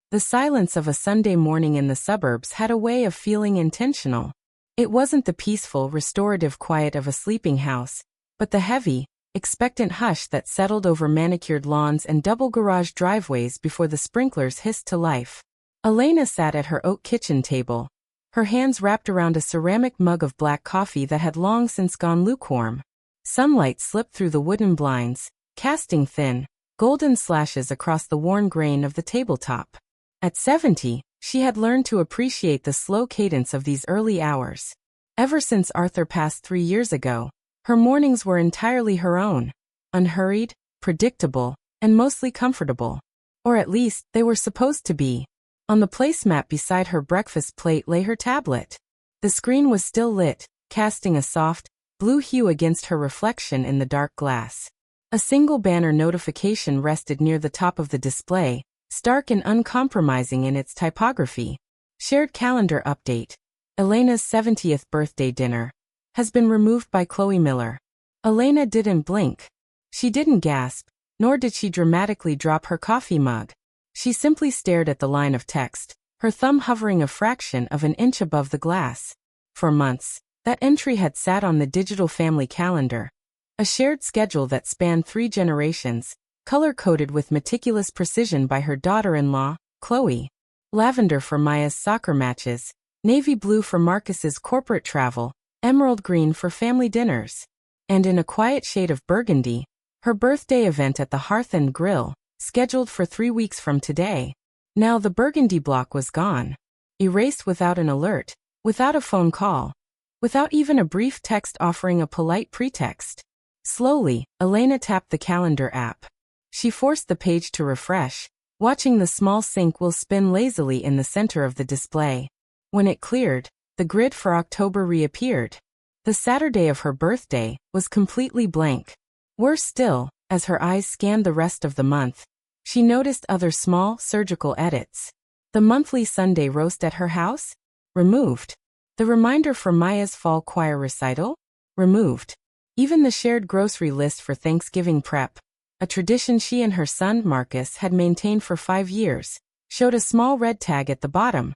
The silence of a Sunday morning in the suburbs had a way of feeling intentional. It wasn't the peaceful, restorative quiet of a sleeping house, but the heavy, expectant hush that settled over manicured lawns and double garage driveways before the sprinklers hissed to life. Elena sat at her oak kitchen table, her hands wrapped around a ceramic mug of black coffee that had long since gone lukewarm. Sunlight slipped through the wooden blinds, casting thin, golden slashes across the worn grain of the tabletop. At 70, she had learned to appreciate the slow cadence of these early hours. Ever since Arthur passed 3 years ago, her mornings were entirely her own, unhurried, predictable, and mostly comfortable. Or at least, they were supposed to be. On the placemat beside her breakfast plate lay her tablet. The screen was still lit, casting a soft, blue hue against her reflection in the dark glass. A single banner notification rested near the top of the display, stark and uncompromising in its typography. Shared calendar update. Elena's 70th birthday dinner has been removed by Chloe Miller. Elena didn't blink. She didn't gasp, nor did she dramatically drop her coffee mug. She simply stared at the line of text, her thumb hovering a fraction of an inch above the glass. For months, that entry had sat on the digital family calendar, a shared schedule that spanned 3 generations, color-coded with meticulous precision by her daughter-in-law, Chloe. Lavender for Maya's soccer matches, navy blue for Marcus's corporate travel, emerald green for family dinners. And in a quiet shade of burgundy, her birthday event at the Hearth and Grill, scheduled for 3 weeks from today. Now the burgundy block was gone. Erased without an alert, without a phone call, without even a brief text offering a polite pretext. Slowly, Elena tapped the calendar app. She forced the page to refresh, watching the small sync wheel spin lazily in the center of the display. When it cleared, the grid for October reappeared. The Saturday of her birthday was completely blank. Worse still, as her eyes scanned the rest of the month, she noticed other small, surgical edits. The monthly Sunday roast at her house? Removed. The reminder for Maya's fall choir recital? Removed. Even the shared grocery list for Thanksgiving prep, a tradition she and her son, Marcus, had maintained for 5 years, showed a small red tag at the bottom.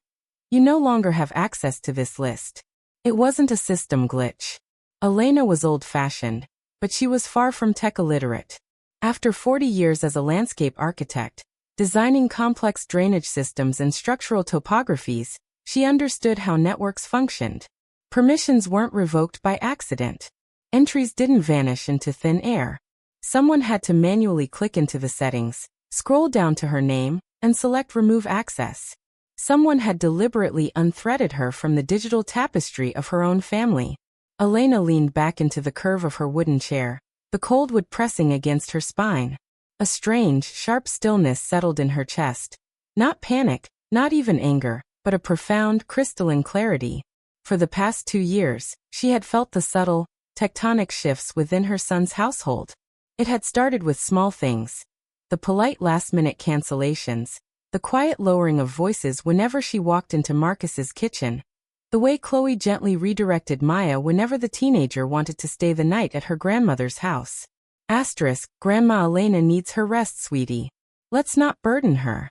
You no longer have access to this list. It wasn't a system glitch. Elena was old-fashioned, but she was far from tech-illiterate. After 40 years as a landscape architect, designing complex drainage systems and structural topographies, she understood how networks functioned. Permissions weren't revoked by accident. Entries didn't vanish into thin air. Someone had to manually click into the settings, scroll down to her name, and select Remove Access. Someone had deliberately unthreaded her from the digital tapestry of her own family. Elena leaned back into the curve of her wooden chair, the cold wood pressing against her spine. A strange, sharp stillness settled in her chest. Not panic, not even anger, but a profound, crystalline clarity. For the past 2 years, she had felt the subtle, tectonic shifts within her son's household. It had started with small things. The polite last-minute cancellations, the quiet lowering of voices whenever she walked into Marcus's kitchen, the way Chloe gently redirected Maya whenever the teenager wanted to stay the night at her grandmother's house. Asterisk, Grandma Elena needs her rest, sweetie. Let's not burden her.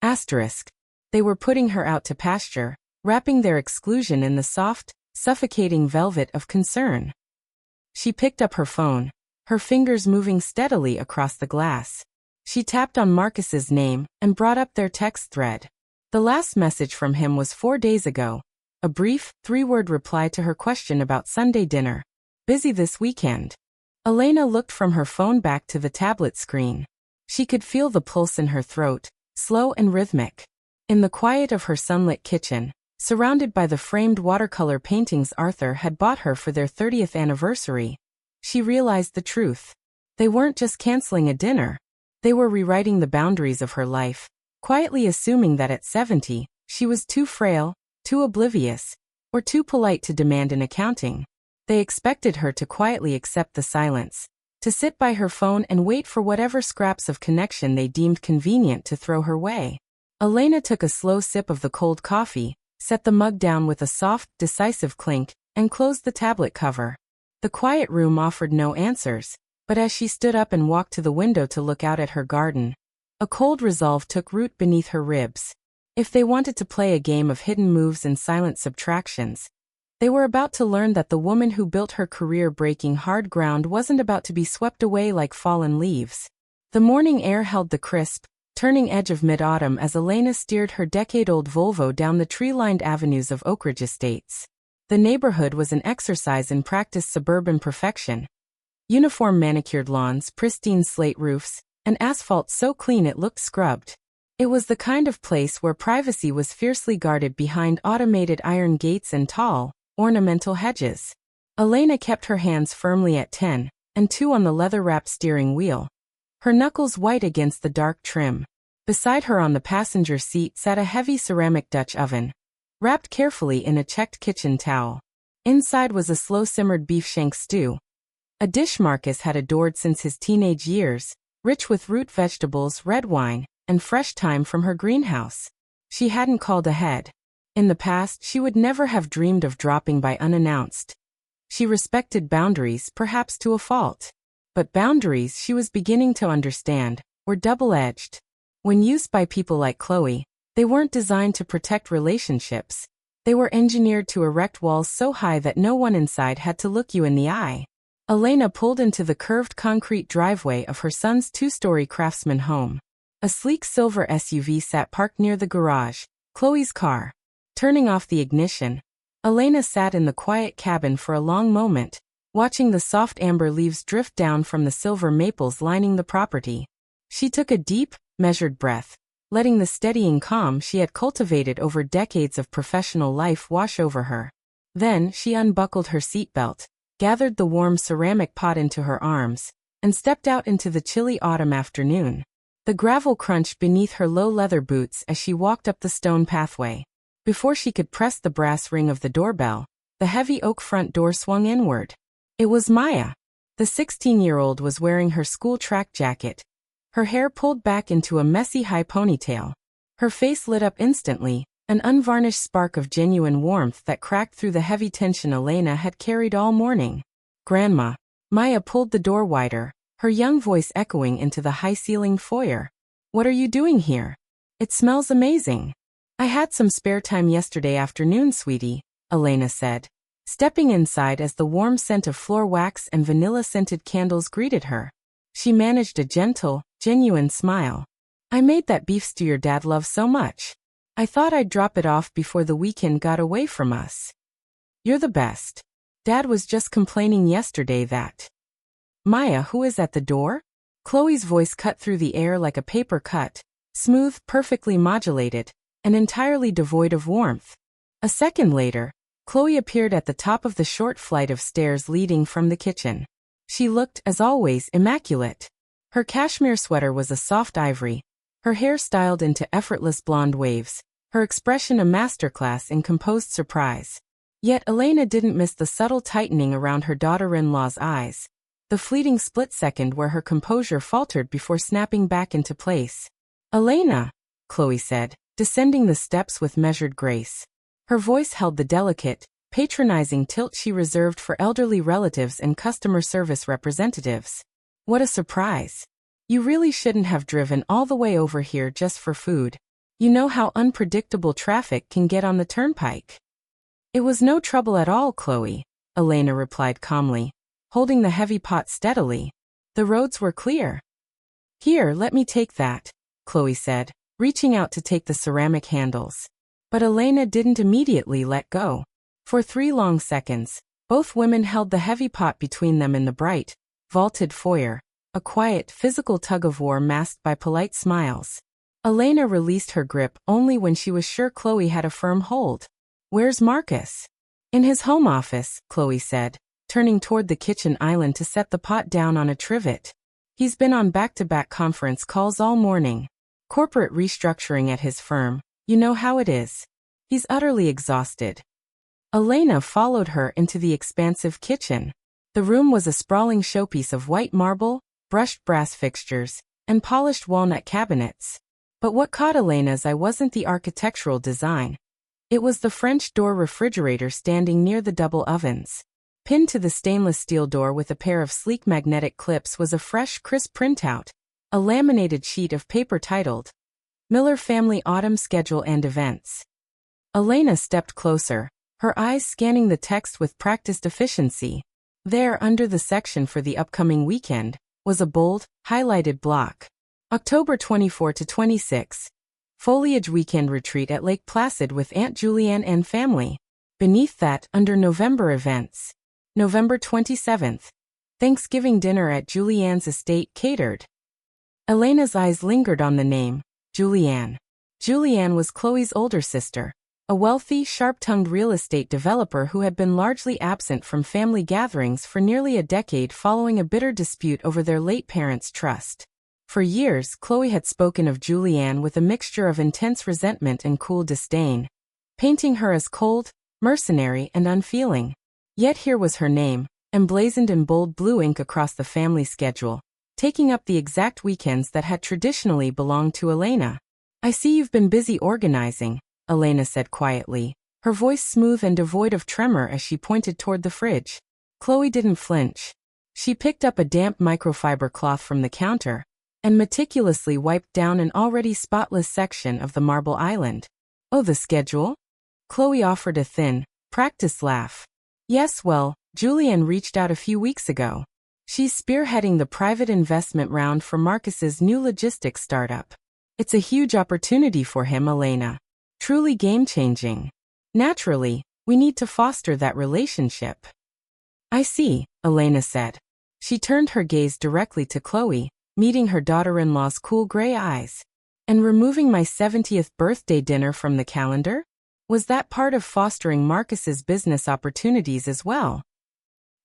Asterisk. They were putting her out to pasture, wrapping their exclusion in the soft, suffocating velvet of concern. She picked up her phone, her fingers moving steadily across the glass. She tapped on Marcus's name and brought up their text thread. The last message from him was 4 days ago. A brief, 3-word reply to her question about Sunday dinner. Busy this weekend. Elena looked from her phone back to the tablet screen. She could feel the pulse in her throat, slow and rhythmic. In the quiet of her sunlit kitchen, surrounded by the framed watercolor paintings Arthur had bought her for their 30th anniversary, she realized the truth. They weren't just canceling a dinner. They were rewriting the boundaries of her life, quietly assuming that at 70, she was too frail, too oblivious, or too polite to demand an accounting. They expected her to quietly accept the silence, to sit by her phone and wait for whatever scraps of connection they deemed convenient to throw her way. Elena took a slow sip of the cold coffee, set the mug down with a soft, decisive clink, and closed the tablet cover. The quiet room offered no answers, but as she stood up and walked to the window to look out at her garden, A cold resolve took root beneath her ribs. If they wanted to play a game of hidden moves and silent subtractions, they were about to learn that the woman who built her career breaking hard ground wasn't about to be swept away like fallen leaves. The morning air held the crisp, turning edge of mid-autumn as Elena steered her decade-old Volvo down the tree-lined avenues of Oak Ridge Estates. The neighborhood was an exercise in practiced suburban perfection. Uniform manicured lawns, pristine slate roofs, and asphalt so clean it looked scrubbed. It was the kind of place where privacy was fiercely guarded behind automated iron gates and tall, ornamental hedges. Elena kept her hands firmly at 10 and 2 on the leather-wrapped steering wheel, her knuckles white against the dark trim. Beside her on the passenger seat sat a heavy ceramic Dutch oven, wrapped carefully in a checked kitchen towel. Inside was a slow-simmered beef shank stew, a dish Marcus had adored since his teenage years, rich with root vegetables, red wine, and fresh thyme from her greenhouse. She hadn't called ahead. In the past, she would never have dreamed of dropping by unannounced. She respected boundaries, perhaps to a fault. But boundaries, she was beginning to understand, were double-edged. When used by people like Chloe, they weren't designed to protect relationships. They were engineered to erect walls so high that no one inside had to look you in the eye. Elena pulled into the curved concrete driveway of her son's two-story craftsman home. A sleek silver SUV sat parked near the garage, Chloe's car. Turning off the ignition, Elena sat in the quiet cabin for a long moment, watching the soft amber leaves drift down from the silver maples lining the property. She took a deep, measured breath, letting the steadying calm she had cultivated over decades of professional life wash over her. Then she unbuckled her seatbelt, gathered the warm ceramic pot into her arms, and stepped out into the chilly autumn afternoon. The gravel crunched beneath her low leather boots as she walked up the stone pathway. Before she could press the brass ring of the doorbell, the heavy oak front door swung inward. It was Maya. The 16-year-old was wearing her school track jacket, her hair pulled back into a messy high ponytail. Her face lit up instantly, an unvarnished spark of genuine warmth that cracked through the heavy tension Elena had carried all morning. "Grandma." Maya pulled the door wider, her young voice echoing into the high-ceilinged foyer. "What are you doing here? It smells amazing." "I had some spare time yesterday afternoon, sweetie," Elena said, stepping inside as the warm scent of floor wax and vanilla-scented candles greeted her. She managed a gentle, genuine smile. "I made that beef stew your dad loves so much. I thought I'd drop it off before the weekend got away from us." "You're the best. Dad was just complaining yesterday that—" "Maya, who is at the door?" Chloe's voice cut through the air like a paper cut, smooth, perfectly modulated, and entirely devoid of warmth. A second later, Chloe appeared at the top of the short flight of stairs leading from the kitchen. She looked, as always, immaculate. Her cashmere sweater was a soft ivory, her hair styled into effortless blonde waves, her expression a masterclass in composed surprise. Yet Elena didn't miss the subtle tightening around her daughter-in-law's eyes, the fleeting split second where her composure faltered before snapping back into place. "Elena," Chloe said, descending the steps with measured grace. Her voice held the delicate, patronizing tilt she reserved for elderly relatives and customer service representatives. "What a surprise. You really shouldn't have driven all the way over here just for food. You know how unpredictable traffic can get on the turnpike." "It was no trouble at all, Chloe," Elena replied calmly, holding the heavy pot steadily. "The roads were clear." "Here, let me take that," Chloe said, reaching out to take the ceramic handles. But Elena didn't immediately let go. For 3 long seconds, both women held the heavy pot between them in the bright, vaulted foyer, a quiet, physical tug-of-war masked by polite smiles. Elena released her grip only when she was sure Chloe had a firm hold. "Where's Marcus?" "In his home office," Chloe said, turning toward the kitchen island to set the pot down on a trivet. "He's been on back-to-back conference calls all morning. Corporate restructuring at his firm, you know how it is. He's utterly exhausted." Elena followed her into the expansive kitchen. The room was a sprawling showpiece of white marble, brushed brass fixtures, and polished walnut cabinets. But what caught Elena's eye wasn't the architectural design. It was the French door refrigerator standing near the double ovens. Pinned to the stainless steel door with a pair of sleek magnetic clips was a fresh, crisp printout, a laminated sheet of paper titled, Miller Family Autumn Schedule and Events. Elena stepped closer, her eyes scanning the text with practiced efficiency. There, under the section for the upcoming weekend, was a bold, highlighted block. October 24 to 26. Foliage Weekend Retreat at Lake Placid with Aunt Julianne and family. Beneath that, under November events. November 27th. Thanksgiving dinner at Julianne's estate catered. Elena's eyes lingered on the name, Julianne. Julianne was Chloe's older sister, a wealthy, sharp-tongued real estate developer who had been largely absent from family gatherings for nearly a decade following a bitter dispute over their late parents' trust. For years, Chloe had spoken of Julianne with a mixture of intense resentment and cool disdain, painting her as cold, mercenary, and unfeeling. Yet here was her name, emblazoned in bold blue ink across the family schedule, taking up the exact weekends that had traditionally belonged to Elena. "I see you've been busy organizing," Elena said quietly, her voice smooth and devoid of tremor as she pointed toward the fridge. Chloe didn't flinch. She picked up a damp microfiber cloth from the counter and meticulously wiped down an already spotless section of the marble island. "Oh, the schedule?" Chloe offered a thin, practiced laugh. "Yes, well, Julianne reached out a few weeks ago. She's spearheading the private investment round for Marcus's new logistics startup. It's a huge opportunity for him, Elena. Truly game-changing. Naturally, we need to foster that relationship." "I see," Elena said. She turned her gaze directly to Chloe, meeting her daughter-in-law's cool gray eyes. "And removing my 70th birthday dinner from the calendar? Was that part of fostering Marcus's business opportunities as well?"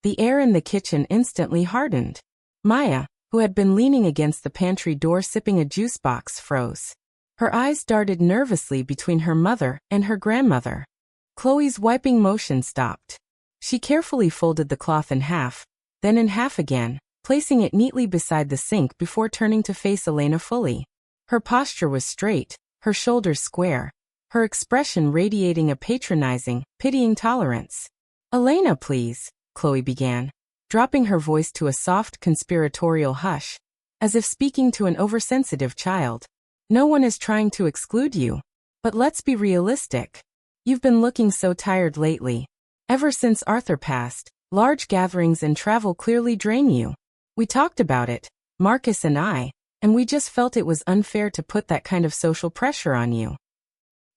The air in the kitchen instantly hardened. Maya, who had been leaning against the pantry door sipping a juice box, froze. Her eyes darted nervously between her mother and her grandmother. Chloe's wiping motion stopped. She carefully folded the cloth in half, then in half again, placing it neatly beside the sink before turning to face Elena fully. Her posture was straight, her shoulders square, her expression radiating a patronizing, pitying tolerance. "Elena, please," Chloe began, dropping her voice to a soft, conspiratorial hush, as if speaking to an oversensitive child. "No one is trying to exclude you. But let's be realistic. You've been looking so tired lately. Ever since Arthur passed, large gatherings and travel clearly drain you. We talked about it, Marcus and I, and we just felt it was unfair to put that kind of social pressure on you."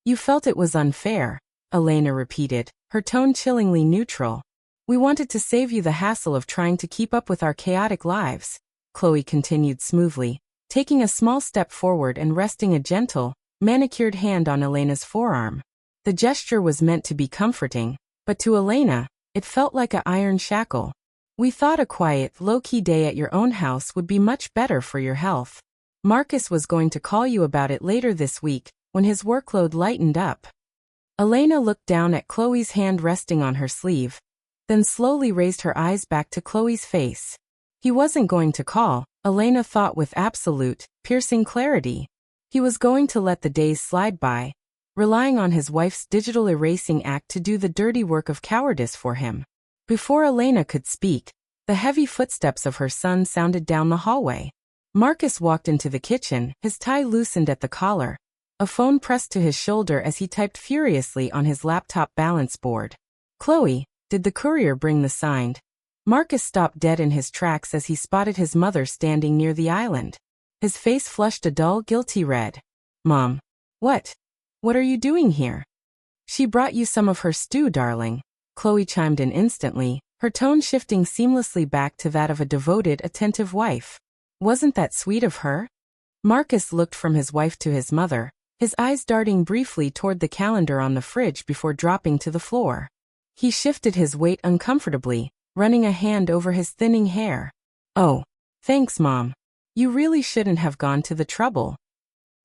"You felt it was unfair," Elena repeated, her tone chillingly neutral. "We wanted to save you the hassle of trying to keep up with our chaotic lives," Chloe continued smoothly, taking a small step forward and resting a gentle, manicured hand on Elena's forearm. The gesture was meant to be comforting, but to Elena, it felt like an iron shackle. "We thought a quiet, low-key day at your own house would be much better for your health. Marcus was going to call you about it later this week, when his workload lightened up." Elena looked down at Chloe's hand resting on her sleeve, then slowly raised her eyes back to Chloe's face. He wasn't going to call, Elena thought with absolute, piercing clarity. He was going to let the days slide by, relying on his wife's digital erasing act to do the dirty work of cowardice for him. Before Elena could speak, the heavy footsteps of her son sounded down the hallway. Marcus walked into the kitchen, his tie loosened at the collar, a phone pressed to his shoulder as he typed furiously on his laptop balance board. "Chloe, did the courier bring the signed?" Marcus stopped dead in his tracks as he spotted his mother standing near the island. His face flushed a dull, guilty red. "Mom. What? What are you doing here?" "She brought you some of her stew, darling," Chloe chimed in instantly, her tone shifting seamlessly back to that of a devoted, attentive wife. "Wasn't that sweet of her?" Marcus looked from his wife to his mother, his eyes darting briefly toward the calendar on the fridge before dropping to the floor. He shifted his weight uncomfortably, running a hand over his thinning hair. "Oh, thanks, Mom. You really shouldn't have gone to the trouble."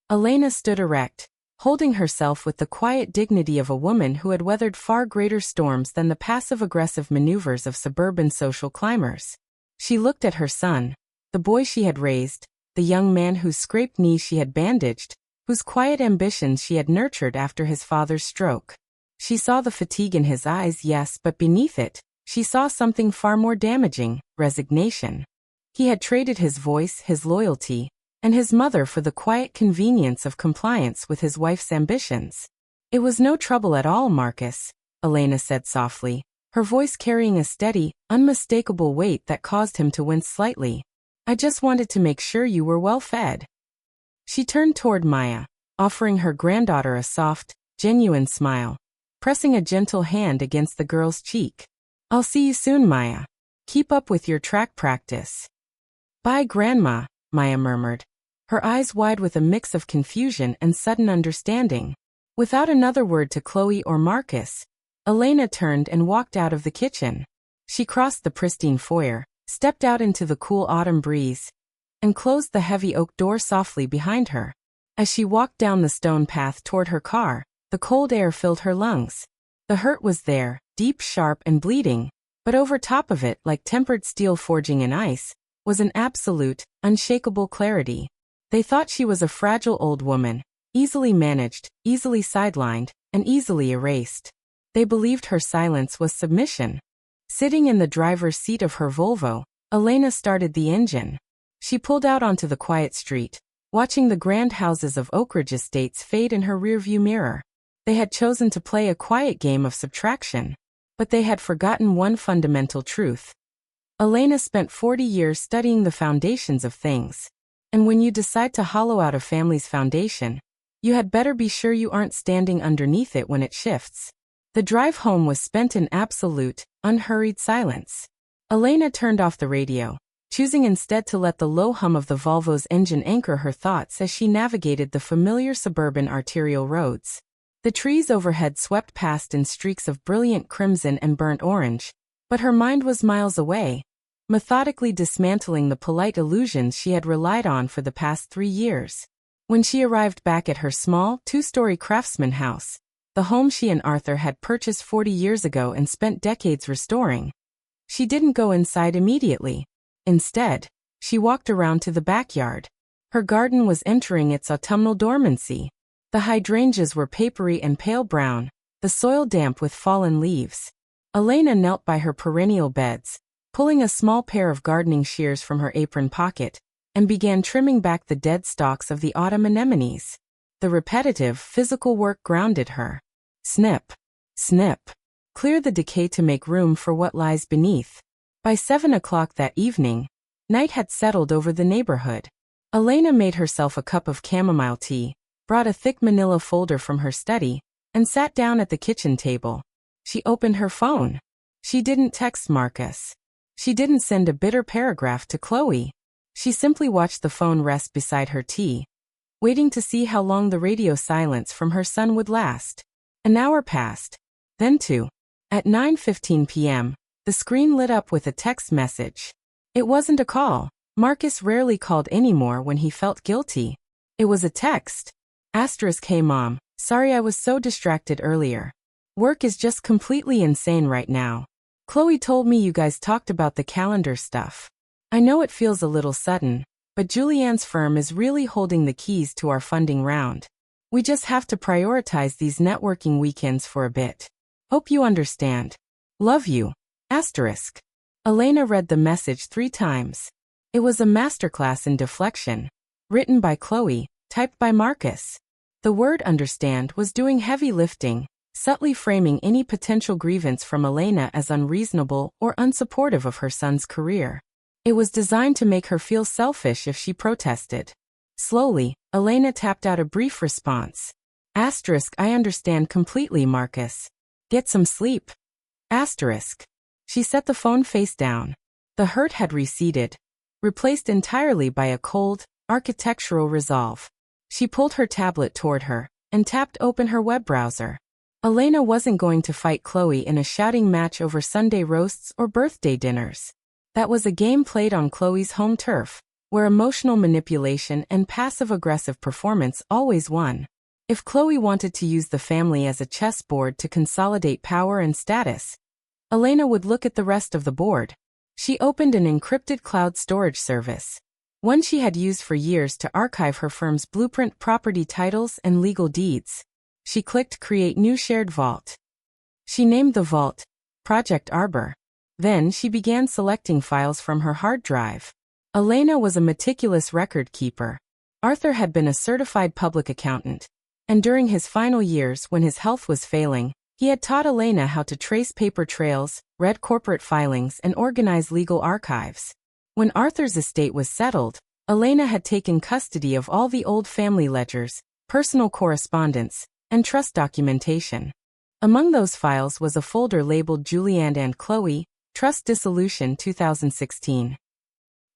Elena stood erect, holding herself with the quiet dignity of a woman who had weathered far greater storms than the passive-aggressive maneuvers of suburban social climbers. She looked at her son, the boy she had raised, the young man whose scraped knees she had bandaged, whose quiet ambitions she had nurtured after his father's stroke. She saw the fatigue in his eyes, yes, but beneath it, she saw something far more damaging: resignation. He had traded his voice, his loyalty, and his mother for the quiet convenience of compliance with his wife's ambitions. It was no trouble at all, Marcus, Elena said softly, her voice carrying a steady, unmistakable weight that caused him to wince slightly. I just wanted to make sure you were well fed. She turned toward Maya, offering her granddaughter a soft, genuine smile, pressing a gentle hand against the girl's cheek. I'll see you soon, Maya. Keep up with your track practice. Bye, Grandma, Maya murmured, her eyes wide with a mix of confusion and sudden understanding. Without another word to Chloe or Marcus, Elena turned and walked out of the kitchen. She crossed the pristine foyer, stepped out into the cool autumn breeze, and closed the heavy oak door softly behind her. As she walked down the stone path toward her car, the cold air filled her lungs. The hurt was there, deep, sharp, and bleeding, but over top of it, like tempered steel forging in ice, was an absolute, unshakable clarity. They thought she was a fragile old woman, easily managed, easily sidelined, and easily erased. They believed her silence was submission. Sitting in the driver's seat of her Volvo, Elena started the engine. She pulled out onto the quiet street, watching the grand houses of Oakridge Estates fade in her rearview mirror. They had chosen to play a quiet game of subtraction, but they had forgotten one fundamental truth. Elena spent 40 years studying the foundations of things. And when you decide to hollow out a family's foundation, you had better be sure you aren't standing underneath it when it shifts. The drive home was spent in absolute, unhurried silence. Elena turned off the radio, choosing instead to let the low hum of the Volvo's engine anchor her thoughts as she navigated the familiar suburban arterial roads. The trees overhead swept past in streaks of brilliant crimson and burnt orange, but her mind was miles away, methodically dismantling the polite illusions she had relied on for the past 3 years. When she arrived back at her small, 2-story craftsman house, the home she and Arthur had purchased 40 years ago and spent decades restoring, she didn't go inside immediately. Instead, she walked around to the backyard. Her garden was entering its autumnal dormancy. The hydrangeas were papery and pale brown, the soil damp with fallen leaves. Elena knelt by her perennial beds, pulling a small pair of gardening shears from her apron pocket, and began trimming back the dead stalks of the autumn anemones. The repetitive, physical work grounded her. Snip, snip. Clear the decay to make room for what lies beneath. By 7 o'clock that evening, night had settled over the neighborhood. Elena made herself a cup of chamomile tea, brought a thick manila folder from her study, and sat down at the kitchen table. She opened her phone. She didn't text Marcus. She didn't send a bitter paragraph to Chloe. She simply watched the phone rest beside her tea, waiting to see how long the radio silence from her son would last. An hour passed, then 2. At 9:15 p.m., the screen lit up with a text message. It wasn't a call. Marcus rarely called anymore when he felt guilty. It was a text. Hey Mom, sorry I was so distracted earlier. Work is just completely insane right now. Chloe told me you guys talked about the calendar stuff. I know it feels a little sudden, but Julianne's firm is really holding the keys to our funding round. We just have to prioritize these networking weekends for a bit. Hope you understand. Love you. Elena read the message 3 times. It was a masterclass in deflection. Written by Chloe, typed by Marcus. The word understand was doing heavy lifting, subtly framing any potential grievance from Elena as unreasonable or unsupportive of her son's career. It was designed to make her feel selfish if she protested. Slowly, Elena tapped out a brief response. I understand completely, Marcus. Get some sleep. She set the phone face down. The hurt had receded, replaced entirely by a cold, architectural resolve. She pulled her tablet toward her and tapped open her web browser. Elena wasn't going to fight Chloe in a shouting match over Sunday roasts or birthday dinners. That was a game played on Chloe's home turf, where emotional manipulation and passive-aggressive performance always won. If Chloe wanted to use the family as a chessboard to consolidate power and status, Elena would look at the rest of the board. She opened an encrypted cloud storage service, one she had used for years to archive her firm's blueprint property titles and legal deeds. She clicked Create New Shared Vault. She named the vault Project Arbor. Then she began selecting files from her hard drive. Elena was a meticulous record keeper. Arthur had been a certified public accountant, and during his final years when his health was failing, he had taught Elena how to trace paper trails, read corporate filings, and organize legal archives. When Arthur's estate was settled, Elena had taken custody of all the old family ledgers, personal correspondence, and trust documentation. Among those files was a folder labeled Julianne and Chloe, Trust Dissolution 2016.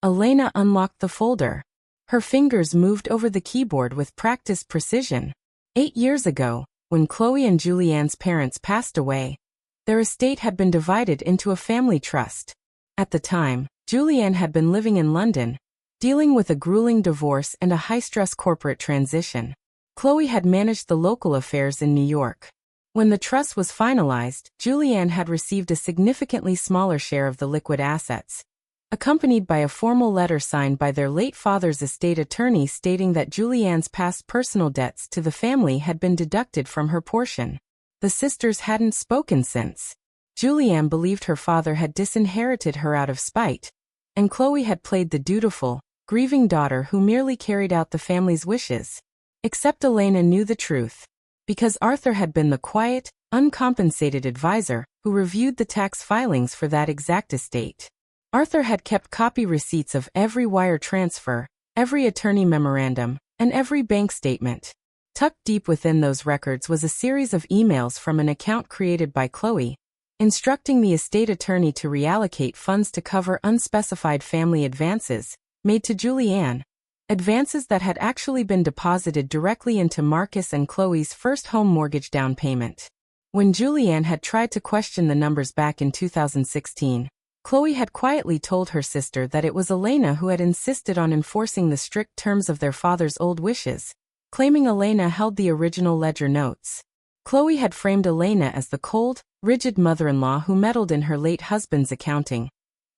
Elena unlocked the folder. Her fingers moved over the keyboard with practiced precision. 8 years ago, when Chloe and Julianne's parents passed away, their estate had been divided into a family trust. At the time, Julianne had been living in London, dealing with a grueling divorce and a high-stress corporate transition. Chloe had managed the local affairs in New York. When the trust was finalized, Julianne had received a significantly smaller share of the liquid assets, accompanied by a formal letter signed by their late father's estate attorney stating that Julianne's past personal debts to the family had been deducted from her portion. The sisters hadn't spoken since. Julianne believed her father had disinherited her out of spite, and Chloe had played the dutiful, grieving daughter who merely carried out the family's wishes. Except Elena knew the truth, because Arthur had been the quiet, uncompensated advisor who reviewed the tax filings for that exact estate. Arthur had kept copy receipts of every wire transfer, every attorney memorandum, and every bank statement. Tucked deep within those records was a series of emails from an account created by Chloe, instructing the estate attorney to reallocate funds to cover unspecified family advances made to Julianne, advances that had actually been deposited directly into Marcus and Chloe's first home mortgage down payment. When Julianne had tried to question the numbers back in 2016, Chloe had quietly told her sister that it was Elena who had insisted on enforcing the strict terms of their father's old wishes, claiming Elena held the original ledger notes. Chloe had framed Elena as the cold, rigid mother-in-law who meddled in her late husband's accounting,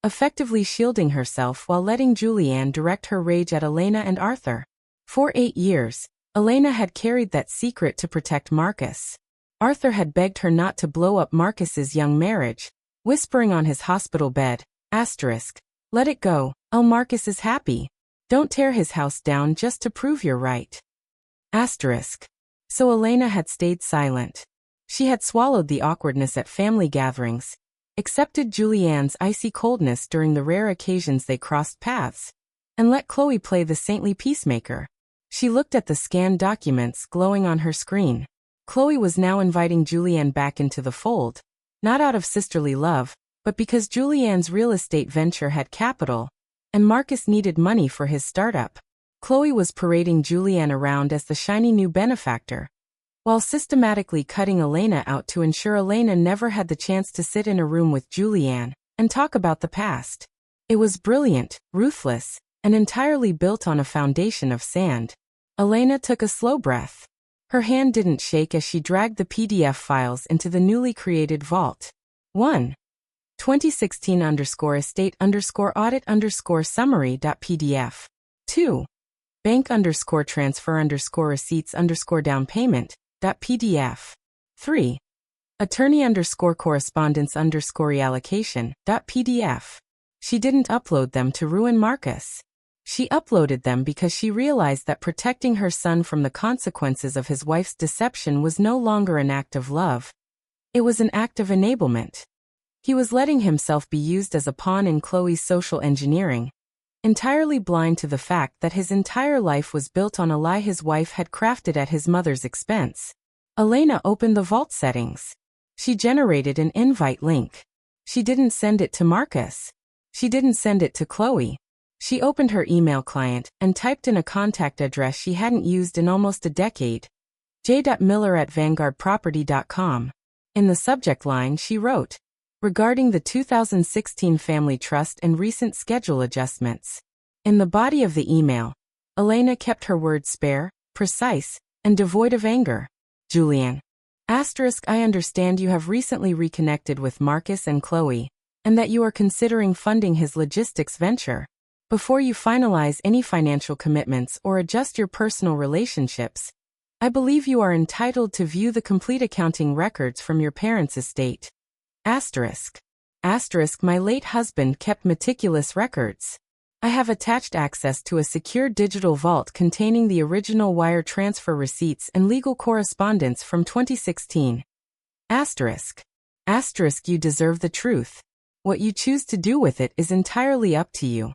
effectively shielding herself while letting Julianne direct her rage at Elena and Arthur. For 8 years, Elena had carried that secret to protect Marcus. Arthur had begged her not to blow up Marcus's young marriage, whispering on his hospital bed, "Let it go, Marcus is happy. Don't tear his house down just to prove you're right." So Elena had stayed silent. She had swallowed the awkwardness at family gatherings, accepted Julianne's icy coldness during the rare occasions they crossed paths, and let Chloe play the saintly peacemaker. She looked at the scanned documents glowing on her screen. Chloe was now inviting Julianne back into the fold, not out of sisterly love, but because Julianne's real estate venture had capital, and Marcus needed money for his startup. Chloe was parading Julianne around as the shiny new benefactor, while systematically cutting Elena out to ensure Elena never had the chance to sit in a room with Julianne and talk about the past. It was brilliant, ruthless, and entirely built on a foundation of sand. Elena took a slow breath. Her hand didn't shake as she dragged the PDF files into the newly created vault. 1. 2016-estate_audit_summary.pdf. 2. bank_transfer_receipts_downpayment.pdf. 3. attorney_correspondence_reallocation.pdf. She didn't upload them to ruin Marcus. She uploaded them because she realized that protecting her son from the consequences of his wife's deception was no longer an act of love. It was an act of enablement. He was letting himself be used as a pawn in Chloe's social engineering, entirely blind to the fact that his entire life was built on a lie his wife had crafted at his mother's expense. Elena opened the vault settings. She generated an invite link. She didn't send it to Marcus. She didn't send it to Chloe. She opened her email client and typed in a contact address she hadn't used in almost a decade, j.miller@vanguardproperty.com. In the subject line she wrote, "Regarding the 2016 Family Trust and recent schedule adjustments." In the body of the email, Elena kept her words spare, precise, and devoid of anger. Julianne. I understand you have recently reconnected with Marcus and Chloe, and that you are considering funding his logistics venture. Before you finalize any financial commitments or adjust your personal relationships, I believe you are entitled to view the complete accounting records from your parents' estate. My late husband kept meticulous records. I have attached access to a secure digital vault containing the original wire transfer receipts and legal correspondence from 2016. Asterisk. Asterisk, you deserve the truth. What you choose to do with it is entirely up to you.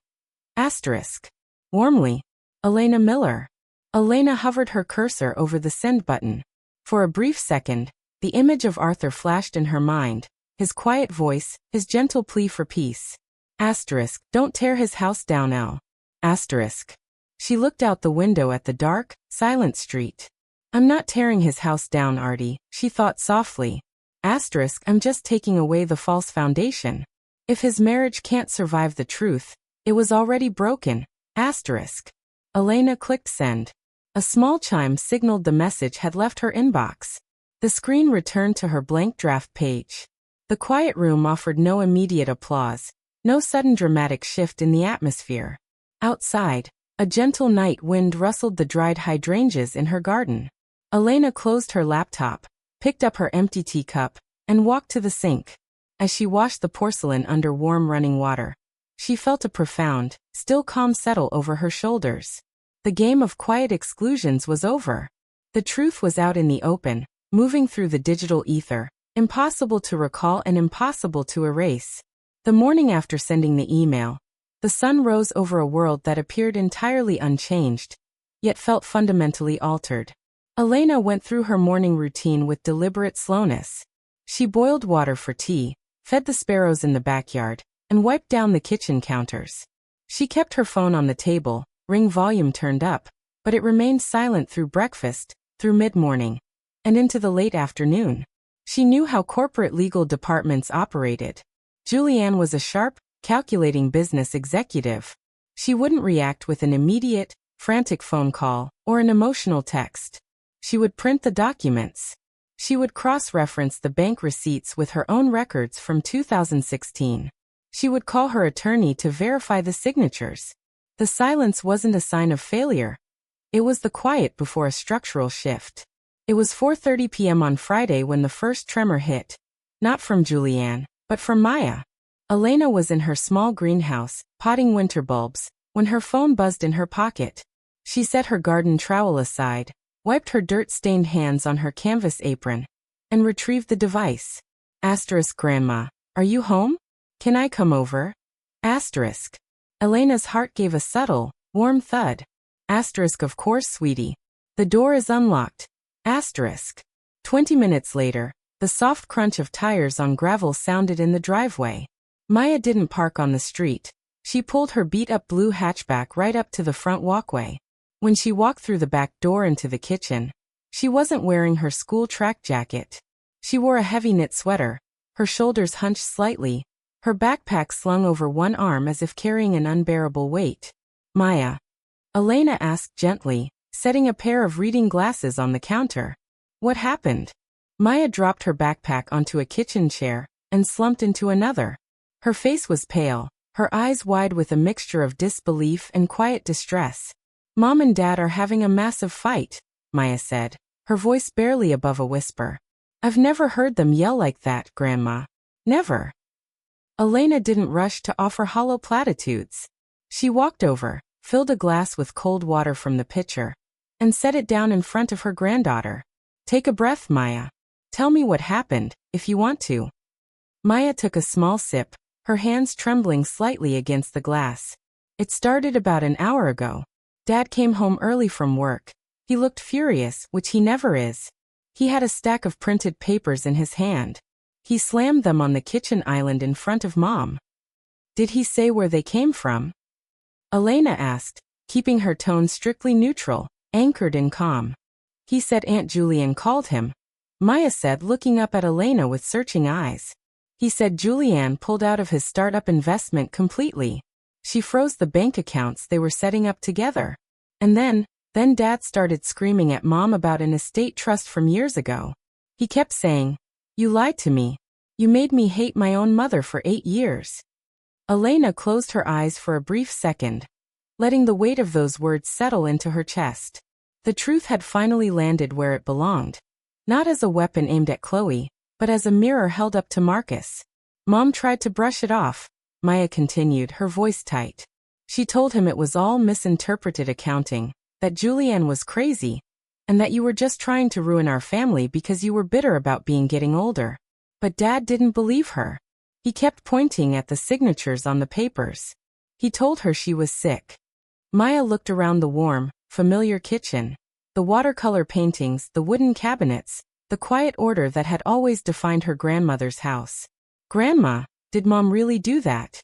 Asterisk. Warmly, Elena Miller. Elena hovered her cursor over the send button. For a brief second, the image of Arthur flashed in her mind, his quiet voice, his gentle plea for peace. Asterisk, don't tear his house down, Elle. Asterisk. She looked out the window at the dark, silent street. I'm not tearing his house down, Artie, she thought softly. Asterisk, I'm just taking away the false foundation. If his marriage can't survive the truth, it was already broken. Asterisk. Elena clicked send. A small chime signaled the message had left her inbox. The screen returned to her blank draft page. The quiet room offered no immediate applause, no sudden dramatic shift in the atmosphere. Outside, a gentle night wind rustled the dried hydrangeas in her garden. Elena closed her laptop, picked up her empty teacup, and walked to the sink. As she washed the porcelain under warm running water, she felt a profound, still calm settle over her shoulders. The game of quiet exclusions was over. The truth was out in the open, moving through the digital ether, impossible to recall and impossible to erase. The morning after sending the email, the sun rose over a world that appeared entirely unchanged, yet felt fundamentally altered. Elena went through her morning routine with deliberate slowness. She boiled water for tea, fed the sparrows in the backyard, and wiped down the kitchen counters. She kept her phone on the table, ring volume turned up, but it remained silent through breakfast, through mid-morning, and into the late afternoon. She knew how corporate legal departments operated. Julianne was a sharp, calculating business executive. She wouldn't react with an immediate, frantic phone call or an emotional text. She would print the documents. She would cross-reference the bank receipts with her own records from 2016. She would call her attorney to verify the signatures. The silence wasn't a sign of failure. It was the quiet before a structural shift. It was 4:30 p.m. on Friday when the first tremor hit. Not from Julianne, but from Maya. Elena was in her small greenhouse, potting winter bulbs, when her phone buzzed in her pocket. She set her garden trowel aside, wiped her dirt-stained hands on her canvas apron, and retrieved the device. Asterisk, Grandma, are you home? Can I come over? Asterisk. Elena's heart gave a subtle, warm thud. Asterisk, of course, sweetie. The door is unlocked. Asterisk. 20 minutes later, the soft crunch of tires on gravel sounded in the driveway. Maya didn't park on the street. She pulled her beat-up blue hatchback right up to the front walkway. When she walked through the back door into the kitchen, she wasn't wearing her school track jacket. She wore a heavy knit sweater, her shoulders hunched slightly, her backpack slung over one arm as if carrying an unbearable weight. Maya. Elena asked gently, setting a pair of reading glasses on the counter. What happened? Maya dropped her backpack onto a kitchen chair and slumped into another. Her face was pale, her eyes wide with a mixture of disbelief and quiet distress. Mom and Dad are having a massive fight, Maya said, her voice barely above a whisper. I've never heard them yell like that, Grandma. Never. Elena didn't rush to offer hollow platitudes. She walked over, filled a glass with cold water from the pitcher, and set it down in front of her granddaughter. Take a breath, Maya. Tell me what happened, if you want to. Maya took a small sip, her hands trembling slightly against the glass. It started about an hour ago. Dad came home early from work. He looked furious, which he never is. He had a stack of printed papers in his hand. He slammed them on the kitchen island in front of Mom. Did he say where they came from? Elena asked, keeping her tone strictly neutral, anchored in calm. He said Aunt Julianne called him. Maya said, looking up at Elena with searching eyes. He said Julianne pulled out of his startup investment completely. She froze the bank accounts they were setting up together. And then Dad started screaming at Mom about an estate trust from years ago. He kept saying, "You lied to me. You made me hate my own mother for 8 years." Elena closed her eyes for a brief second, letting the weight of those words settle into her chest. The truth had finally landed where it belonged. Not as a weapon aimed at Chloe, but as a mirror held up to Marcus. Mom tried to brush it off, Maya continued, her voice tight. She told him it was all misinterpreted accounting, that Julianne was crazy, and that you were just trying to ruin our family because you were bitter about getting older. But Dad didn't believe her. He kept pointing at the signatures on the papers. He told her she was sick. Maya looked around the warm, familiar kitchen. The watercolor paintings, the wooden cabinets, the quiet order that had always defined her grandmother's house. Grandma, did Mom really do that?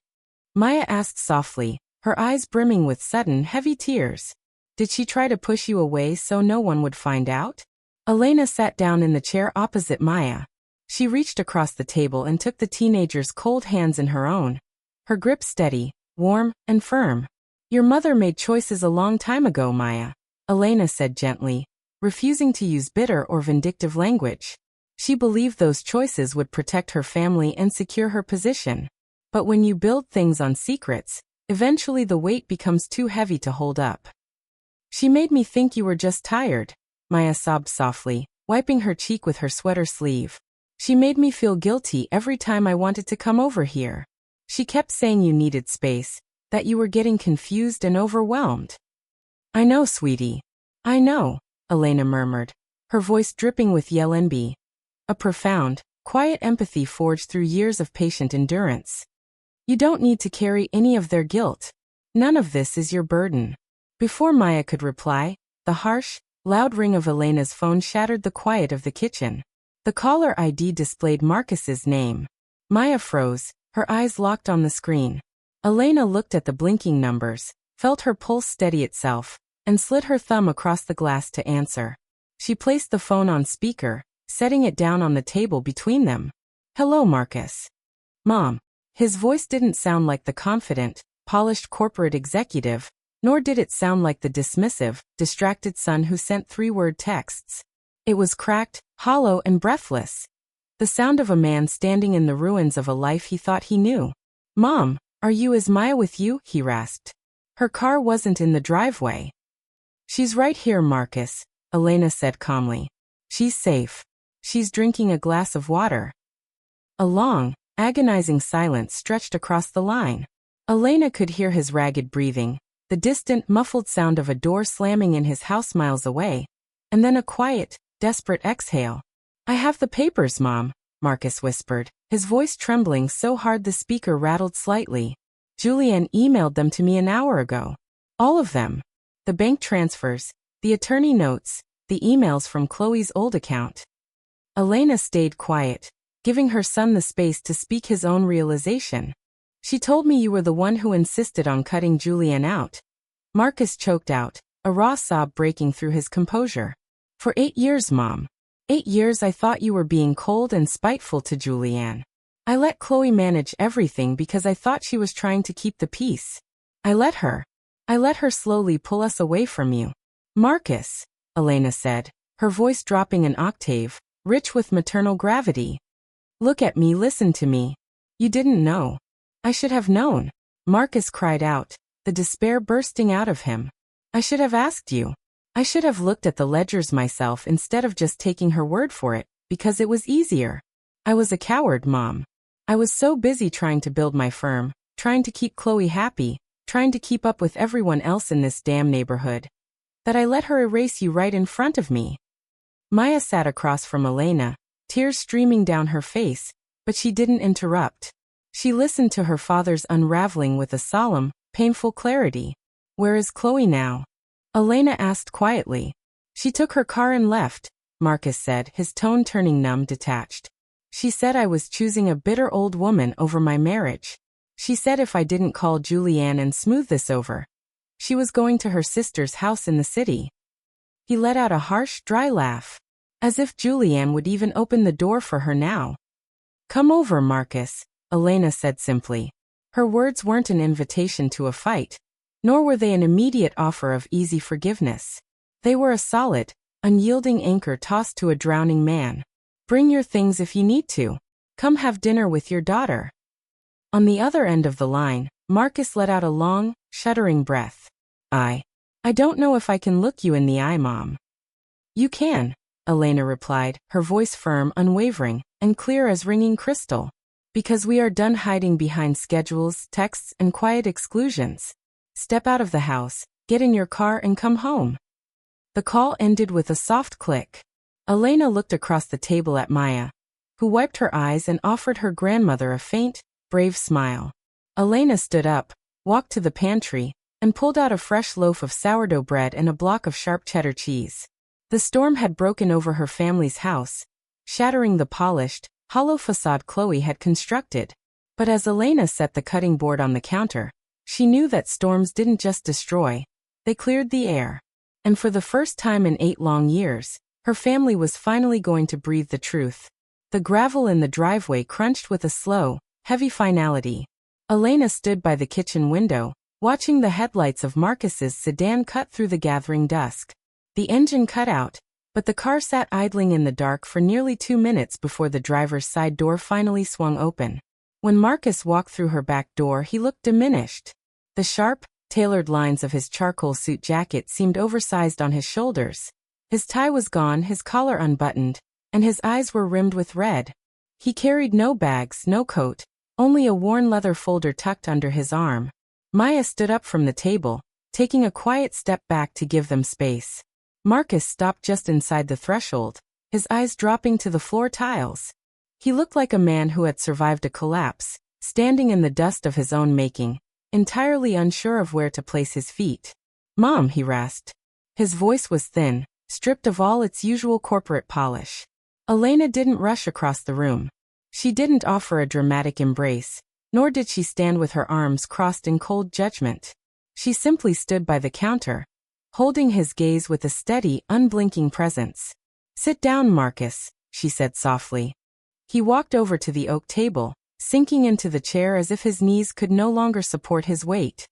Maya asked softly, her eyes brimming with sudden, heavy tears. Did she try to push you away so no one would find out? Elena sat down in the chair opposite Maya. She reached across the table and took the teenager's cold hands in her own. Her grip steady, warm, and firm. Your mother made choices a long time ago, Maya, Elena said gently, refusing to use bitter or vindictive language. She believed those choices would protect her family and secure her position. But when you build things on secrets, eventually the weight becomes too heavy to hold up. She made me think you were just tired, Maya sobbed softly, wiping her cheek with her sweater sleeve. She made me feel guilty every time I wanted to come over here. She kept saying you needed space, that you were getting confused and overwhelmed. I know, sweetie. I know, Elena murmured, her voice dripping with envy. A profound, quiet empathy forged through years of patient endurance. You don't need to carry any of their guilt. None of this is your burden. Before Maya could reply, the harsh, loud ring of Elena's phone shattered the quiet of the kitchen. The caller ID displayed Marcus's name. Maya froze, her eyes locked on the screen. Elena looked at the blinking numbers, felt her pulse steady itself, and slid her thumb across the glass to answer. She placed the phone on speaker, setting it down on the table between them. Hello, Marcus. Mom. His voice didn't sound like the confident, polished corporate executive, nor did it sound like the dismissive, distracted son who sent 3-word texts. It was cracked, hollow, and breathless. The sound of a man standing in the ruins of a life he thought he knew. Mom, is Maya with you? He rasped. Her car wasn't in the driveway. She's right here, Marcus, Elena said calmly. She's safe. She's drinking a glass of water. A long, agonizing silence stretched across the line. Elena could hear his ragged breathing, the distant, muffled sound of a door slamming in his house miles away, and then a quiet, desperate exhale. I have the papers, Mom, Marcus whispered, his voice trembling so hard the speaker rattled slightly. Julianne emailed them to me an hour ago. All of them. The bank transfers, the attorney notes, the emails from Chloe's old account. Elena stayed quiet, giving her son the space to speak his own realization. She told me you were the one who insisted on cutting Julianne out. Marcus choked out, a raw sob breaking through his composure. For 8 years, Mom. 8 years I thought you were being cold and spiteful to Julianne. I let Chloe manage everything because I thought she was trying to keep the peace. I let her slowly pull us away from you. Marcus, Elena said, her voice dropping an octave, rich with maternal gravity. Look at me, listen to me. You didn't know. I should have known. Marcus cried out, the despair bursting out of him. I should have asked you. I should have looked at the ledgers myself instead of just taking her word for it, because it was easier. I was a coward, Mom. I was so busy trying to build my firm, trying to keep Chloe happy, trying to keep up with everyone else in this damn neighborhood, that I let her erase you right in front of me. Maya sat across from Elena, tears streaming down her face, but she didn't interrupt. She listened to her father's unraveling with a solemn, painful clarity. Where is Chloe now? Elena asked quietly. She took her car and left, Marcus said, his tone turning numb, detached. She said I was choosing a bitter old woman over my marriage. She said if I didn't call Julianne and smooth this over, she was going to her sister's house in the city. He let out a harsh, dry laugh, as if Julianne would even open the door for her now. Come over, Marcus, Elena said simply. Her words weren't an invitation to a fight, nor were they an immediate offer of easy forgiveness. They were a solid, unyielding anchor tossed to a drowning man. Bring your things if you need to. Come have dinner with your daughter. On the other end of the line, Marcus let out a long, shuddering breath. I don't know if I can look you in the eye, Mom. You can, Elena replied, her voice firm, unwavering, and clear as ringing crystal. Because we are done hiding behind schedules, texts, and quiet exclusions. Step out of the house, get in your car and come home. The call ended with a soft click. Elena looked across the table at Maya, who wiped her eyes and offered her grandmother a faint, brave smile. Elena stood up, walked to the pantry, and pulled out a fresh loaf of sourdough bread and a block of sharp cheddar cheese. The storm had broken over her family's house, shattering the polished, hollow facade Chloe had constructed. But as Elena set the cutting board on the counter, she knew that storms didn't just destroy, they cleared the air. And for the first time in 8 long years, her family was finally going to breathe the truth. The gravel in the driveway crunched with a slow, heavy finality. Elena stood by the kitchen window, watching the headlights of Marcus's sedan cut through the gathering dusk. The engine cut out, but the car sat idling in the dark for nearly 2 minutes before the driver's side door finally swung open. When Marcus walked through her back door, he looked diminished. The sharp, tailored lines of his charcoal suit jacket seemed oversized on his shoulders. His tie was gone, his collar unbuttoned, and his eyes were rimmed with red. He carried no bags, no coat, only a worn leather folder tucked under his arm. Maya stood up from the table, taking a quiet step back to give them space. Marcus stopped just inside the threshold, his eyes dropping to the floor tiles. He looked like a man who had survived a collapse, standing in the dust of his own making, entirely unsure of where to place his feet. "Mom," he rasped. His voice was thin, stripped of all its usual corporate polish. Elena didn't rush across the room. She didn't offer a dramatic embrace, nor did she stand with her arms crossed in cold judgment. She simply stood by the counter, holding his gaze with a steady, unblinking presence. "Sit down, Marcus," she said softly. He walked over to the oak table, sinking into the chair as if his knees could no longer support his weight.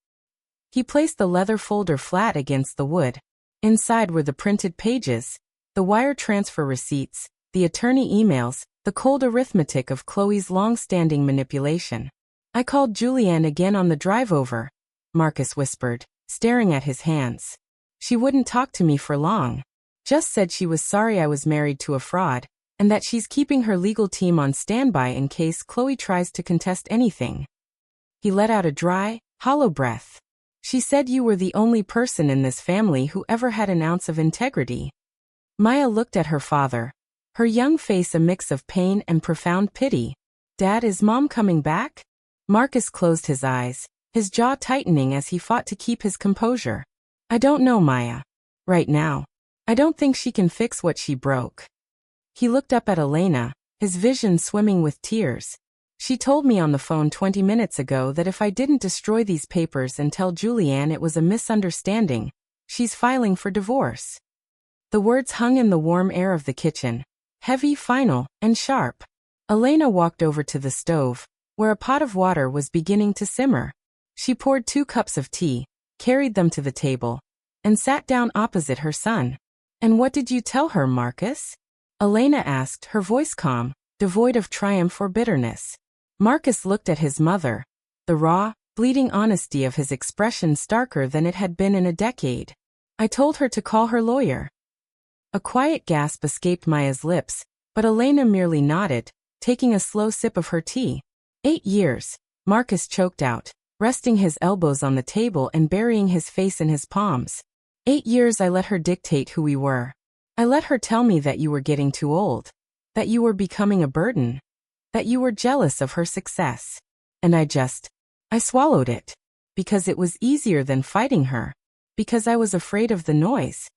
He placed the leather folder flat against the wood. Inside were the printed pages, the wire transfer receipts, the attorney emails, the cold arithmetic of Chloe's long-standing manipulation. "I called Julianne again on the drive over," Marcus whispered, staring at his hands. "She wouldn't talk to me for long. Just said she was sorry I was married to a fraud, and that she's keeping her legal team on standby in case Chloe tries to contest anything." He let out a dry, hollow breath. "She said you were the only person in this family who ever had an ounce of integrity." Maya looked at her father, her young face a mix of pain and profound pity. "Dad, is Mom coming back?" Marcus closed his eyes, his jaw tightening as he fought to keep his composure. "I don't know, Maya. Right now. I don't think she can fix what she broke." He looked up at Elena, his vision swimming with tears. "She told me on the phone 20 minutes ago that if I didn't destroy these papers and tell Julianne it was a misunderstanding, she's filing for divorce." The words hung in the warm air of the kitchen, heavy, final, and sharp. Elena walked over to the stove, where a pot of water was beginning to simmer. She poured 2 cups of tea, carried them to the table, and sat down opposite her son. "And what did you tell her, Marcus?" Elena asked, her voice calm, devoid of triumph or bitterness. Marcus looked at his mother, the raw, bleeding honesty of his expression starker than it had been in a decade. "I told her to call her lawyer." A quiet gasp escaped Maya's lips, but Elena merely nodded, taking a slow sip of her tea. 8 years, Marcus choked out, resting his elbows on the table and burying his face in his palms. 8 years I let her dictate who we were. I let her tell me that you were getting too old, that you were becoming a burden, that you were jealous of her success. And I swallowed it, because it was easier than fighting her, because I was afraid of the noise.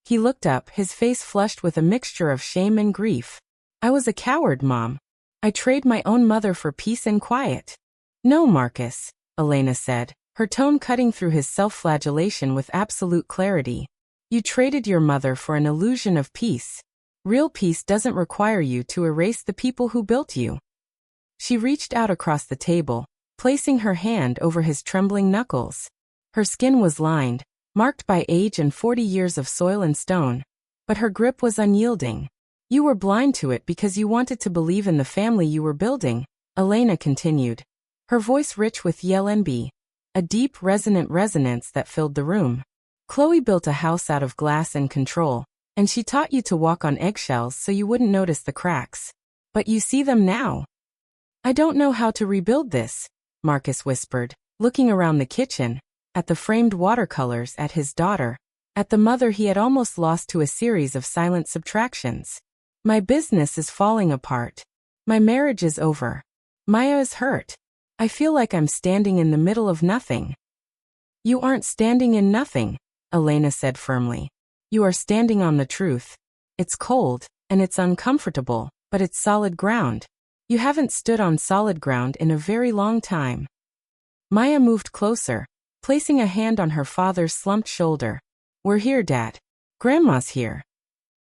He looked up, his face flushed with a mixture of shame and grief. "I was a coward, Mom. I traded my own mother for peace and quiet." "No, Marcus," Elena said, her tone cutting through his self-flagellation with absolute clarity. "You traded your mother for an illusion of peace. Real peace doesn't require you to erase the people who built you." She reached out across the table, placing her hand over his trembling knuckles. Her skin was lined, marked by age and 40 years of soil and stone, but her grip was unyielding. "You were blind to it because you wanted to believe in the family you were building," Elena continued, her voice rich with yell-envy, a deep, resonant resonance that filled the room. "Chloe built a house out of glass and control, and she taught you to walk on eggshells so you wouldn't notice the cracks. But you see them now." "I don't know how to rebuild this," Marcus whispered, looking around the kitchen, at the framed watercolors, at his daughter, at the mother he had almost lost to a series of silent subtractions. My business is falling apart. My marriage is over. Maya is hurt. I feel like I'm standing in the middle of nothing. You aren't standing in nothing, Elena said firmly. You are standing on the truth. It's cold, and it's uncomfortable, but it's solid ground. You haven't stood on solid ground in a very long time. Maya moved closer, placing a hand on her father's slumped shoulder. We're here, Dad. Grandma's here.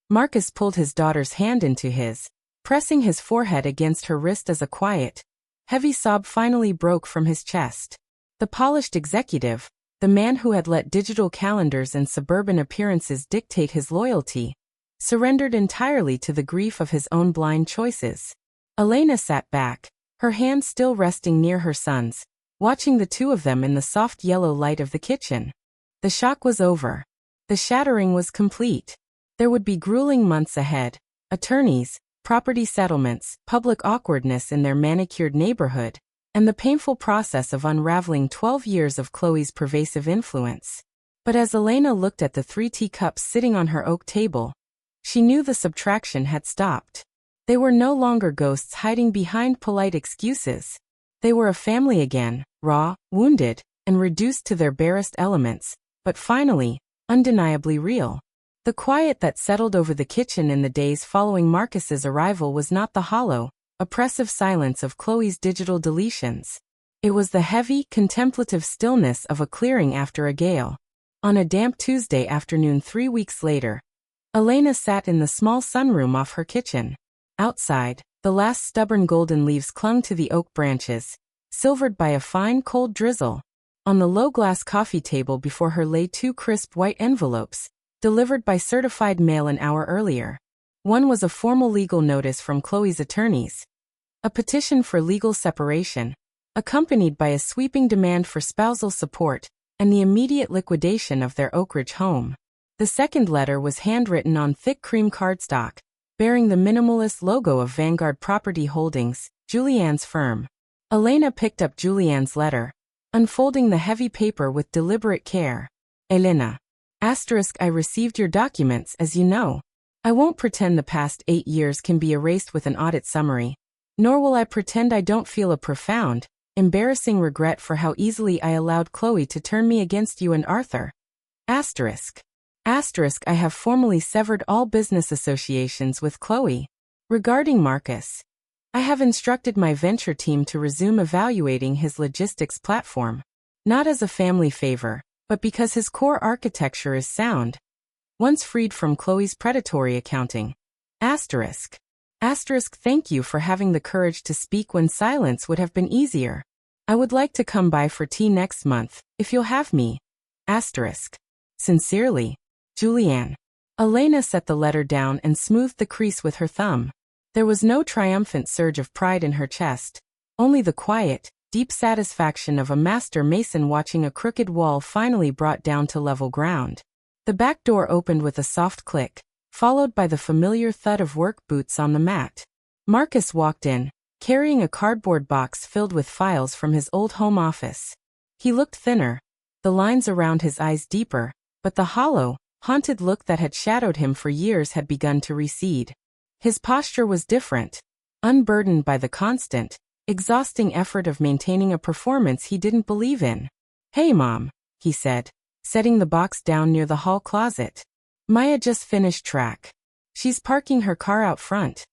Marcus pulled his daughter's hand into his, pressing his forehead against her wrist as a quiet, heavy sob finally broke from his chest. The polished executive, the man who had let digital calendars and suburban appearances dictate his loyalty, surrendered entirely to the grief of his own blind choices. Elena sat back, her hand still resting near her son's, watching the two of them in the soft yellow light of the kitchen. The shock was over. The shattering was complete. There would be grueling months ahead. Attorneys, property settlements, public awkwardness in their manicured neighborhood, and the painful process of unraveling 12 years of Chloe's pervasive influence. But as Elena looked at the 3 teacups sitting on her oak table, she knew the subtraction had stopped. They were no longer ghosts hiding behind polite excuses. They were a family again, raw, wounded, and reduced to their barest elements, but finally, undeniably real. The quiet that settled over the kitchen in the days following Marcus's arrival was not the hollow, oppressive silence of Chloe's digital deletions. It was the heavy, contemplative stillness of a clearing after a gale. On a damp Tuesday afternoon 3 weeks later, Elena sat in the small sunroom off her kitchen. Outside, the last stubborn golden leaves clung to the oak branches, silvered by a fine, cold drizzle. On the low-glass coffee table before her lay 2 crisp white envelopes, delivered by certified mail an hour earlier. One was a formal legal notice from Chloe's attorneys, a petition for legal separation, accompanied by a sweeping demand for spousal support and the immediate liquidation of their Oak Ridge home. The second letter was handwritten on thick cream cardstock, bearing the minimalist logo of Vanguard Property Holdings, Julianne's firm. Elena picked up Julianne's letter, unfolding the heavy paper with deliberate care. Elena. I received your documents, as you know. I won't pretend the past 8 years can be erased with an audit summary, nor will I pretend I don't feel a profound, embarrassing regret for how easily I allowed Chloe to turn me against you and Arthur. I have formally severed all business associations with Chloe. Regarding Marcus, I have instructed my venture team to resume evaluating his logistics platform, not as a family favor, but because his core architecture is sound. Once freed from Chloe's predatory accounting. Thank you for having the courage to speak when silence would have been easier. I would like to come by for tea next month, if you'll have me. Sincerely, Julianne. Elena set the letter down and smoothed the crease with her thumb. There was no triumphant surge of pride in her chest, only the quiet, deep satisfaction of a master mason watching a crooked wall finally brought down to level ground. The back door opened with a soft click, followed by the familiar thud of work boots on the mat. Marcus walked in, carrying a cardboard box filled with files from his old home office. He looked thinner, the lines around his eyes deeper, but the hollow, haunted look that had shadowed him for years had begun to recede. His posture was different, unburdened by the constant, exhausting effort of maintaining a performance he didn't believe in. Hey Mom, he said, setting the box down near the hall closet. Maya just finished track. She's parking her car out front.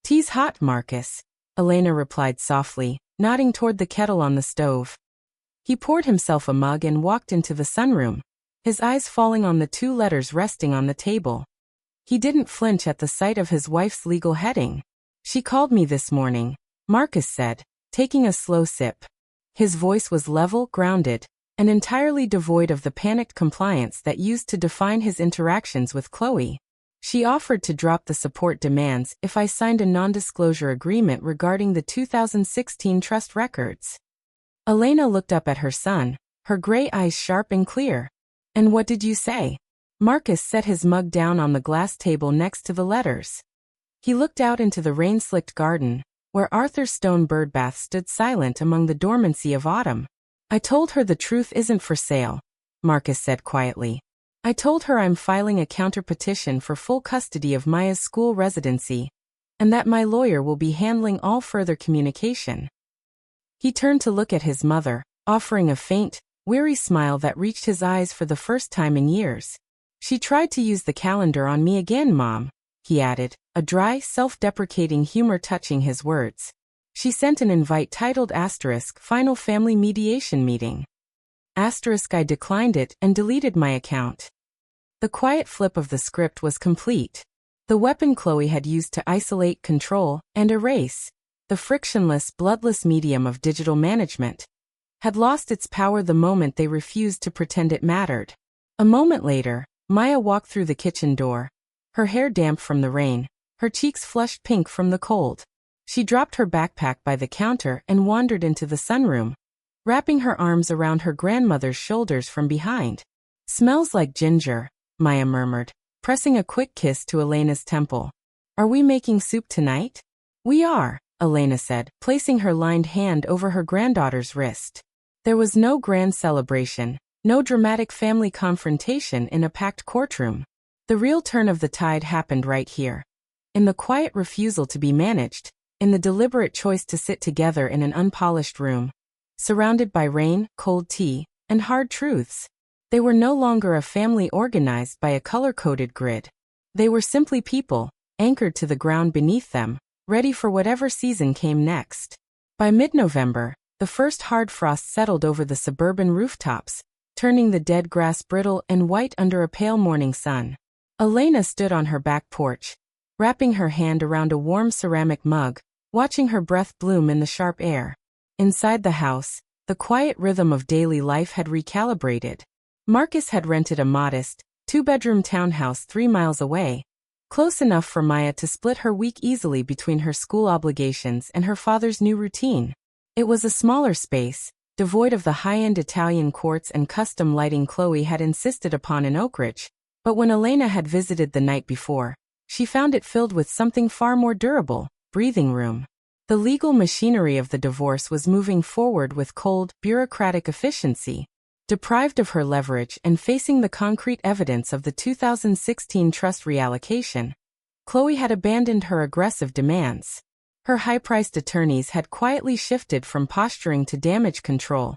Tea's hot, Marcus, Elena replied softly, nodding toward the kettle on the stove. He poured himself a mug and walked into the sunroom, his eyes falling on the 2 letters resting on the table. He didn't flinch at the sight of his wife's legal heading. She called me this morning, Marcus said, taking a slow sip. His voice was level, grounded, and entirely devoid of the panicked compliance that used to define his interactions with Chloe. She offered to drop the support demands if I signed a non-disclosure agreement regarding the 2016 trust records. Elena looked up at her son, her gray eyes sharp and clear. And what did you say? Marcus set his mug down on the glass table next to the letters. He looked out into the rain-slicked garden, where Arthur's stone birdbath stood silent among the dormancy of autumn. I told her the truth isn't for sale, Marcus said quietly. I told her I'm filing a counter-petition for full custody of Maya's school residency, and that my lawyer will be handling all further communication. He turned to look at his mother, offering a faint, weary smile that reached his eyes for the first time in years. She tried to use the calendar on me again, Mom, he added, a dry, self-deprecating humor touching his words. She sent an invite titled Final Family Mediation Meeting. I declined it and deleted my account. The quiet flip of the script was complete. The weapon Chloe had used to isolate, control, and erase, the frictionless, bloodless medium of digital management, had lost its power the moment they refused to pretend it mattered. A moment later, Maya walked through the kitchen door, her hair damp from the rain, her cheeks flushed pink from the cold. She dropped her backpack by the counter and wandered into the sunroom, wrapping her arms around her grandmother's shoulders from behind. Smells like ginger, Maya murmured, pressing a quick kiss to Elena's temple. Are we making soup tonight? We are, Elena said, placing her lined hand over her granddaughter's wrist. There was no grand celebration, no dramatic family confrontation in a packed courtroom. The real turn of the tide happened right here. In the quiet refusal to be managed, in the deliberate choice to sit together in an unpolished room, surrounded by rain, cold tea, and hard truths. They were no longer a family organized by a color-coded grid. They were simply people, anchored to the ground beneath them, ready for whatever season came next. By mid-November, the first hard frost settled over the suburban rooftops, turning the dead grass brittle and white under a pale morning sun. Elena stood on her back porch, wrapping her hand around a warm ceramic mug, watching her breath bloom in the sharp air. Inside the house, the quiet rhythm of daily life had recalibrated. Marcus had rented a modest, two-bedroom townhouse 3 miles away, close enough for Maya to split her week easily between her school obligations and her father's new routine. It was a smaller space, devoid of the high-end Italian quartz and custom lighting Chloe had insisted upon in Oak Ridge, but when Elena had visited the night before, she found it filled with something far more durable: breathing room. The legal machinery of the divorce was moving forward with cold, bureaucratic efficiency. Deprived of her leverage and facing the concrete evidence of the 2016 trust reallocation, Chloe had abandoned her aggressive demands. Her high-priced attorneys had quietly shifted from posturing to damage control,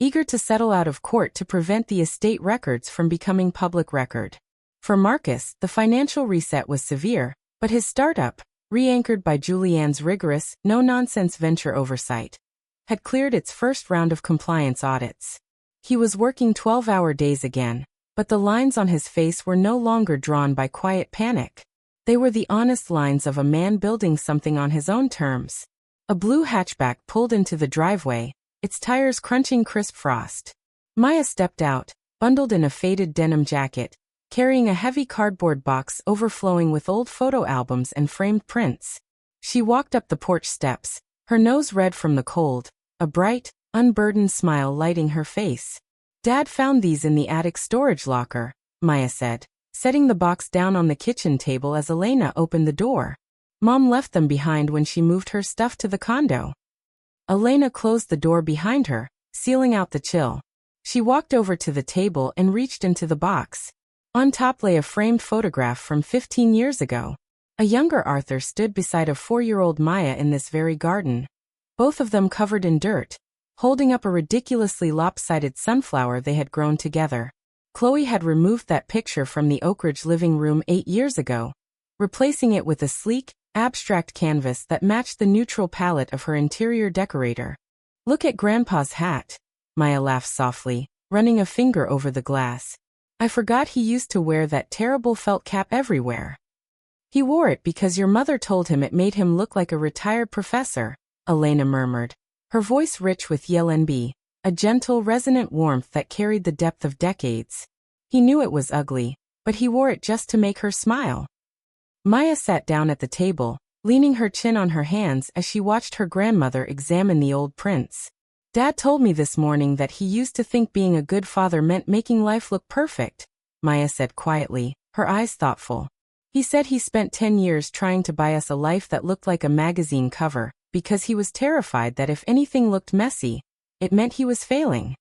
eager to settle out of court to prevent the estate records from becoming public record. For Marcus, the financial reset was severe, but his startup, re-anchored by Julianne's rigorous, no-nonsense venture oversight, had cleared its first round of compliance audits. He was working 12-hour days again, but the lines on his face were no longer drawn by quiet panic. They were the honest lines of a man building something on his own terms. A blue hatchback pulled into the driveway, its tires crunching crisp frost. Maya stepped out, bundled in a faded denim jacket, carrying a heavy cardboard box overflowing with old photo albums and framed prints. She walked up the porch steps, her nose red from the cold, a bright, unburdened smile lighting her face. Dad found these in the attic storage locker, Maya said, setting the box down on the kitchen table as Elena opened the door. Mom left them behind when she moved her stuff to the condo. Elena closed the door behind her, sealing out the chill. She walked over to the table and reached into the box. On top lay a framed photograph from 15 years ago. A younger Arthur stood beside a 4-year-old Maya in this very garden, both of them covered in dirt, holding up a ridiculously lopsided sunflower they had grown together. Chloe had removed that picture from the Oak Ridge living room 8 years ago, replacing it with a sleek, abstract canvas that matched the neutral palette of her interior decorator. Look at Grandpa's hat, Maya laughed softly, running a finger over the glass. I forgot he used to wear that terrible felt cap everywhere. He wore it because your mother told him it made him look like a retired professor, Elena murmured, her voice rich with YLNB, a gentle, resonant warmth that carried the depth of decades. He knew it was ugly, but he wore it just to make her smile. Maya sat down at the table, leaning her chin on her hands as she watched her grandmother examine the old prints. Dad told me this morning that he used to think being a good father meant making life look perfect, Maya said quietly, her eyes thoughtful. He said he spent 10 years trying to buy us a life that looked like a magazine cover, because he was terrified that if anything looked messy, it meant he was failing.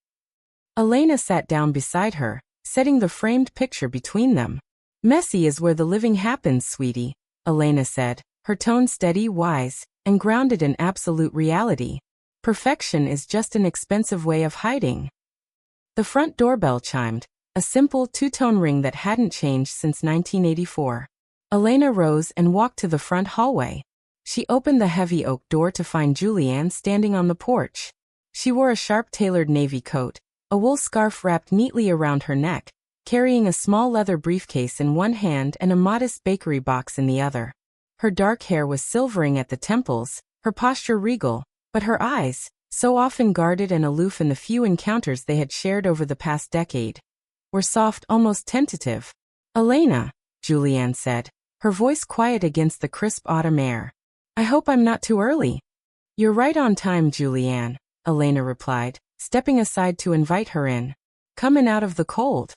Elena sat down beside her, setting the framed picture between them. Messy is where the living happens, sweetie, Elena said, her tone steady, wise, and grounded in absolute reality. Perfection is just an expensive way of hiding. The front doorbell chimed, a simple two-tone ring that hadn't changed since 1984. Elena rose and walked to the front hallway. She opened the heavy oak door to find Julianne standing on the porch. She wore a sharp-tailored navy coat, a wool scarf wrapped neatly around her neck, carrying a small leather briefcase in one hand and a modest bakery box in the other. Her dark hair was silvering at the temples, her posture regal, but her eyes, so often guarded and aloof in the few encounters they had shared over the past decade, were soft, almost tentative. "Elena," Julianne said, her voice quiet against the crisp autumn air. "I hope I'm not too early." "You're right on time, Julianne," Elena replied, stepping aside to invite her in. "Comin' out of the cold."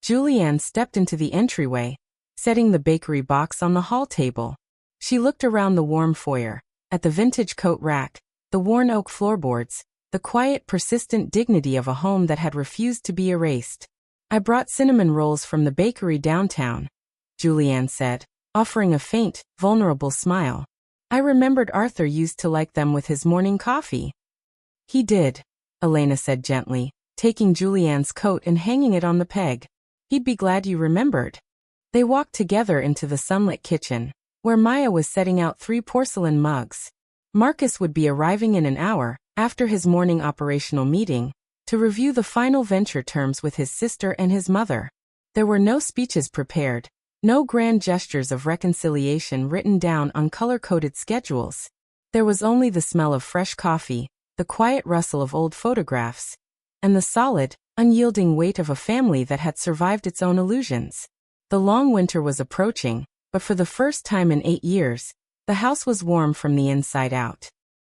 Julianne stepped into the entryway, setting the bakery box on the hall table. She looked around the warm foyer, at the vintage coat rack, the worn oak floorboards, the quiet, persistent dignity of a home that had refused to be erased. "I brought cinnamon rolls from the bakery downtown," Julianne said, offering a faint, vulnerable smile. "I remembered Arthur used to like them with his morning coffee." "He did," Elena said gently, taking Julianne's coat and hanging it on the peg. "He'd be glad you remembered." They walked together into the sunlit kitchen, where Maya was setting out 3 porcelain mugs. Marcus would be arriving in an hour, after his morning operational meeting, to review the final venture terms with his sister and his mother. There were no speeches prepared, no grand gestures of reconciliation written down on color-coded schedules. There was only the smell of fresh coffee, the quiet rustle of old photographs, and the solid, unyielding weight of a family that had survived its own illusions. The long winter was approaching, but for the first time in 8 years, the house was warm from the inside out.